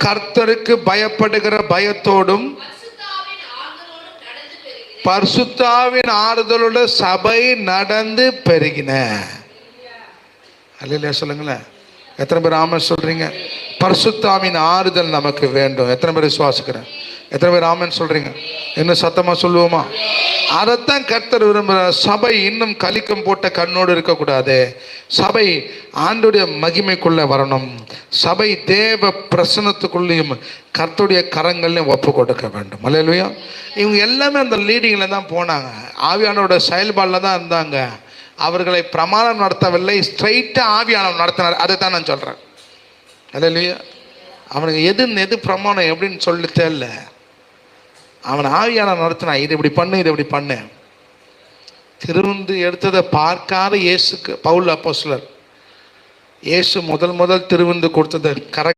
கர்த்தருக்கு பயப்படுகிற பயத்தோடும் பரிசுத்தாவின் ஆறுதலோட சபை நடந்து பெருகின. அல்லேலூயா சொல்லுங்களேன். எத்தனை பேர் ஆமென் சொல்றீங்க? பரிசுத்தாவின் ஆறுதல் நமக்கு வேண்டும். எத்தனை பேர் விசுவாசிக்கிறேன்? எத்தனை பேர் ஆமென் சொல்றீங்க? இன்னும் சத்தமா சொல்லுவோமா? அதைத்தான் கர்த்தர் விரும்புகிற. சபை இன்னும் கலிக்கம் போட்ட கண்ணோடு இருக்கக்கூடாது. சபை ஆண்டுடைய மகிமைக்குள்ள வரணும். சபை தேவ பிரசனத்துக்குள்ளேயும் கர்த்தருடைய கரங்களையும் ஒப்பு கொடுக்க வேண்டும். அல்லேலூயா. இவங்க எல்லாமே அந்த லீடிங்கில் தான் போனாங்க. ஆவியானோட செயல்பாடில் தான் இருந்தாங்க. அவர்களை பிரமாணம் நடத்தவில்லை, ஸ்ட்ரைட்டாக ஆவியானவர் நடத்தினார். அதை தான் நான் சொல்கிறேன். அல்லேலூயா. அவனுக்கு எது பிரமாணம் எப்படின்னு சொல்லி தெரியல. அவன் ஆவியானவர் நடத்தினா, இது இப்படி பண்ணு, இது இப்படி பண்ணு. திருவிந்து எடுத்ததை பார்க்காத இயேசுக்கு பவுல் அப்போஸ்தலர், இயேசு முதல் திருவிந்து கொடுத்ததை கரெக்ட்